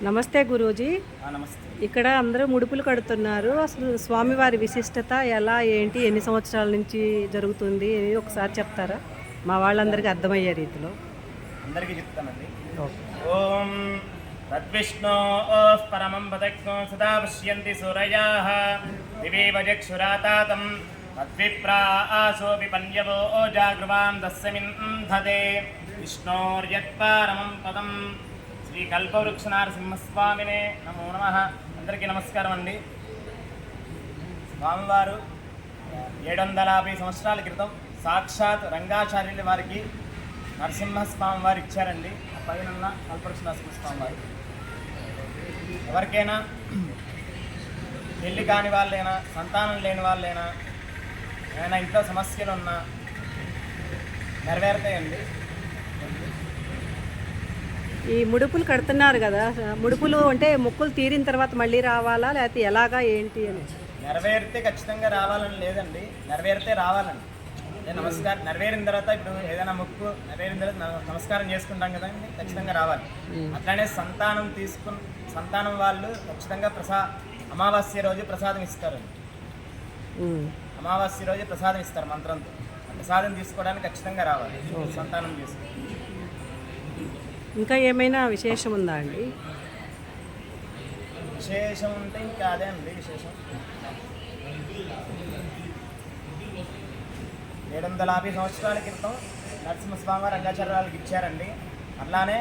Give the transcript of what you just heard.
నమస్తే గురూజీ. నమస్తే. ఇక్కడ అందరూ ముడుపులు కడుతున్నారు. అసలు స్వామివారి విశిష్టత ఎలా, ఏంటి, ఎన్ని సంవత్సరాల నుంచి జరుగుతుంది అని ఒకసారి చెప్తారా? మా వాళ్ళందరికీ అర్థమయ్యే రీతిలో. అందరికీ చెప్తానండి. ఓం తద్విష్ణో పరమం పదజ్ఞో సదా పశ్యంతి సూరయాః దివేవ చక్షురాతాతం తద్విప్రా ఆసోపి పన్యవో జాగృవాం దస్సమింధతే విష్ణోర్యత్పరమం పదం. శ్రీ కల్పవృక్ష నరసింహస్వామినే నమో నమః. అందరికీ నమస్కారం అండి. స్వామివారు 750 సంవత్సరాల క్రితం సాక్షాత్ రంగాచార్యుల వారికి నరసింహస్వామి వారు ఇచ్చారండి. పైన కల్పవృక్ష నరసింహస్వామి వారు ఎవరికైనా పెళ్లి కాని వాళ్ళైనా, సంతానం లేని వాళ్ళైనా, ఏమైనా ఇంట్లో సమస్యలు ఉన్నా నెరవేరుతాయండి. ఈ ముడుపులు కడుతున్నారు కదా, ముడుపులు అంటే మొక్కులు తీరిన తర్వాత మళ్ళీ రావాలా, లేకపోతే ఎలాగా ఏంటి అని? నెరవేరితే ఖచ్చితంగా రావాలని లేదండి, నెరవేరితే రావాలండి. నమస్కారం నెరవేరిన తర్వాత ఇప్పుడు ఏదైనా మొక్కు నెరవేరిన తర్వాత నమస్కారం చేసుకుంటాం కదండి, ఖచ్చితంగా రావాలి. అట్లానే సంతానం వాళ్ళు ఖచ్చితంగా అమావాస్య రోజు ప్రసాదం ఇస్తారు. అమావాస్య రోజు ప్రసాదం ఇస్తారు మంత్రంతో. ప్రసాదం తీసుకోవడానికి ఖచ్చితంగా రావాలి సంతానం చేసుకుని. ఇంకా ఏమైనా విశేషం ఉందా అండి? విశేషం ఉంటే ఇంకా అదే అండి విశేషం. 750 సంవత్సరాల క్రితం నరసింహస్వామి రంగాచార్య వాళ్ళకి ఇచ్చారండి. అట్లానే